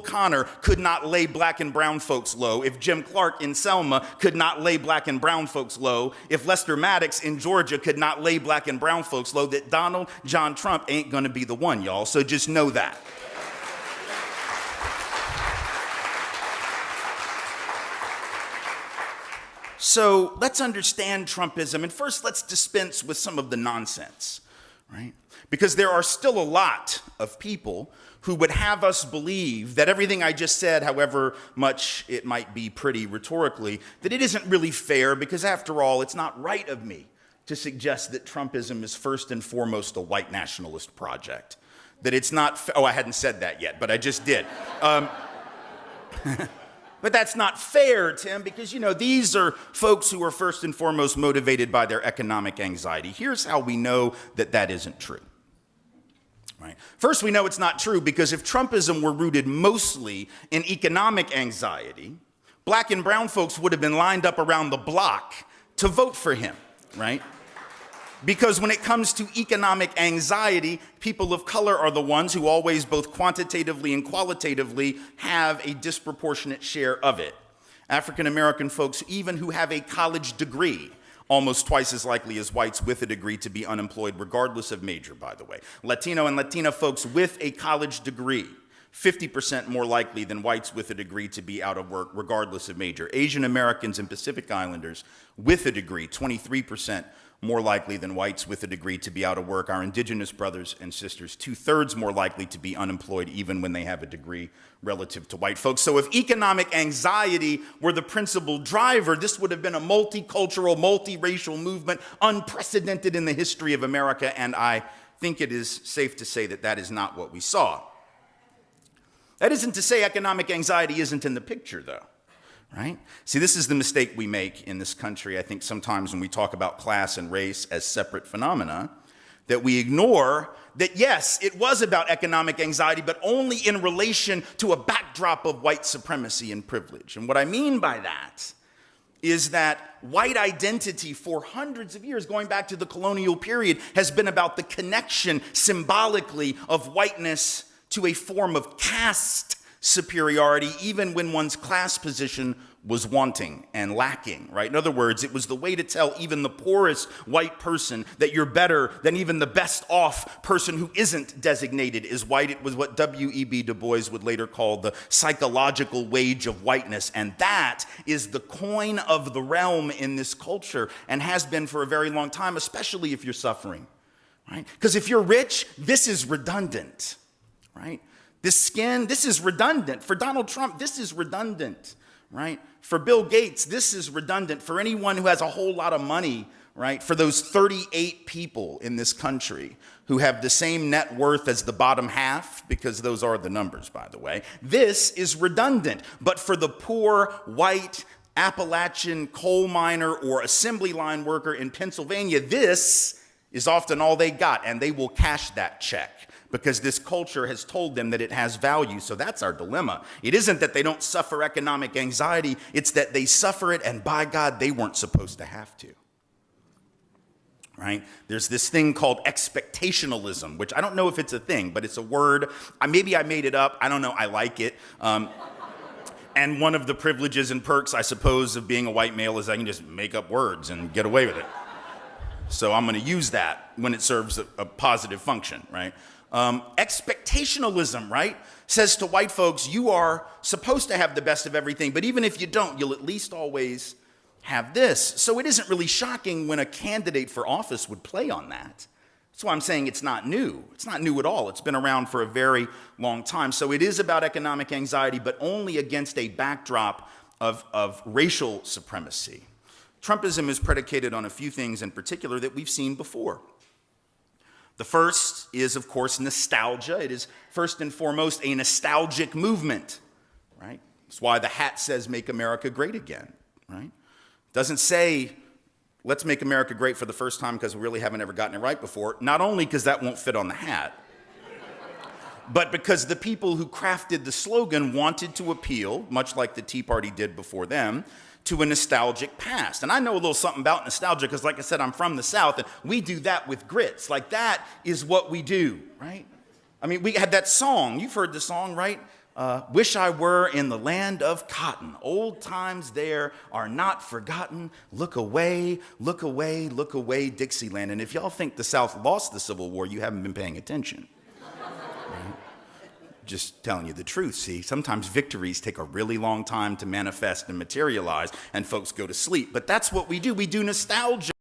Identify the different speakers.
Speaker 1: Connor could not lay black and brown folks low, if Jim Clark in Selma could not lay black and brown folks low, if Lester Maddox in Georgia could not lay black and brown folks low, that Donald John Trump ain't gonna be the one, y'all. So just know that. So let's understand Trumpism, and first let's dispense with some of the nonsense, right? Because there are still a lot of people who would have us believe that everything I just said, however much it might be pretty rhetorically, that it isn't really fair, because after all, it's not right of me to suggest that Trumpism is first and foremost a white nationalist project. That it's not, oh, I hadn't said that yet, but I just did. But that's not fair, Tim, because, you know, these are folks who are first and foremost motivated by their economic anxiety. Here's how we know that that isn't true. Right. First, we know it's not true because if Trumpism were rooted mostly in economic anxiety, black and brown folks would have been lined up around the block to vote for him, right? Because when it comes to economic anxiety, people of color are the ones who always, both quantitatively and qualitatively, have a disproportionate share of it. African American folks, even who have a college degree, almost twice as likely as whites with a degree to be unemployed, regardless of major, by the way. Latino and Latina folks with a college degree, 50% more likely than whites with a degree to be out of work, regardless of major. Asian Americans and Pacific Islanders with a degree, 23% more likely than whites with a degree to be out of work. Our indigenous brothers and sisters, 2/3 more likely to be unemployed even when they have a degree relative to white folks. So if economic anxiety were the principal driver, this would have been a multicultural, multiracial movement, unprecedented in the history of America, and I think it is safe to say that that is not what we saw. That isn't to say economic anxiety isn't in the picture, though. Right? See, this is the mistake we make in this country, I think, sometimes when we talk about class and race as separate phenomena, that we ignore that, yes, it was about economic anxiety, but only in relation to a backdrop of white supremacy and privilege. And what I mean by that is that white identity for hundreds of years, going back to the colonial period, has been about the connection symbolically of whiteness to a form of caste superiority, even when one's class position was wanting and lacking, right? In other words, it was the way to tell even the poorest white person that you're better than even the best off person who isn't designated as white. It was what W.E.B. Du Bois would later call the psychological wage of whiteness. And that is the coin of the realm in this culture and has been for a very long time, especially if you're suffering, right? Because if you're rich, this is redundant, right? This skin, this is redundant. For Donald Trump, this is redundant, right? For Bill Gates, this is redundant. For anyone who has a whole lot of money, right? For those 38 people in this country who have the same net worth as the bottom half, because those are the numbers, by the way, this is redundant. But for the poor, white, Appalachian coal miner or assembly line worker in Pennsylvania, this is often all they got, and they will cash that check, because this culture has told them that it has value. So that's our dilemma. It isn't that they don't suffer economic anxiety, it's that they suffer it, and by God, they weren't supposed to have to. Right? There's this thing called expectationalism, which I don't know if it's a thing, but it's a word. Maybe I made it up. I don't know. I like it. And one of the privileges and perks, I suppose, of being a white male is I can just make up words and get away with it. So I'm going to use that when it serves a positive function, right? Expectationalism, right, says to white folks, you are supposed to have the best of everything, but even if you don't, you'll at least always have this. So it isn't really shocking when a candidate for office would play on that. That's why I'm saying it's not new. It's not new at all. It's been around for a very long time. So it is about economic anxiety, but only against a backdrop of racial supremacy. Trumpism is predicated on a few things in particular that we've seen before. The first is, of course, nostalgia. It is first and foremost a nostalgic movement, right? That's why the hat says, "Make America Great Again," right? It doesn't say, "Let's make America great for the first time because we really haven't ever gotten it right before." Not only because that won't fit on the hat, but because the people who crafted the slogan wanted to appeal, much like the Tea Party did before them, to a nostalgic past. And I know a little something about nostalgia because, like I said, I'm from the South, and we do that with grits. Like, that is what we do, right? I mean, we had that song. You've heard the song, right? wish I were in the land of cotton. Old times there are not forgotten. Look away, look away, look away, Dixieland. And if y'all think the South lost the Civil War, you haven't been paying attention. Right? Just telling you the truth, see. Sometimes victories take a really long time to manifest and materialize, and folks go to sleep. But that's what we do. We do nostalgia.